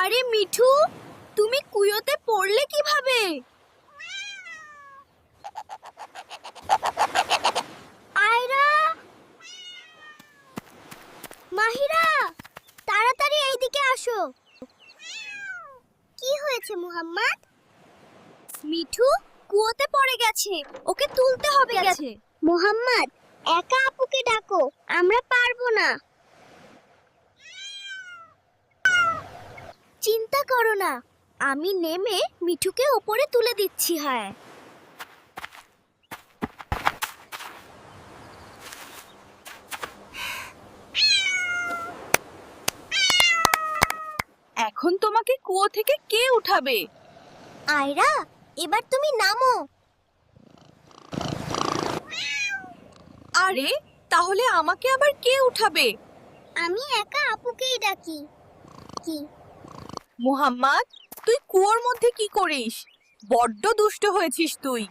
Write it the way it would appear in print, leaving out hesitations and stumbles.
আরে মিঠু, তুমি কুয়োতে পড়লে কিভাবে? আয়রা, মাহিরা, তাড়াতাড়ি এইদিকে আসো। কি হয়েছে মুহাম্মদ? মিঠু কুয়োতে পড়ে গেছে, ওকে তুলতে হবে। গেছে মুহাম্মদ, একা আপুকে ডাকো, আমরা পারবো না। চিন্তা করো না, আমি নেমে মিঠুকে উপরে তুলে দিচ্ছি। হ্যাঁ, এখন তোমাকে কুয়ো থেকে কে উঠাবে? আয়রা, এবার তুমি নামো। আরে তাহলে আমাকে আবার কে উঠাবে? আমি একা আপুকেই ডাকি। কি? মুহাম্মদ, তুই কুয়োর মধ্যে কি করিস? বড্ড দুষ্ট হয়েছিস তুই।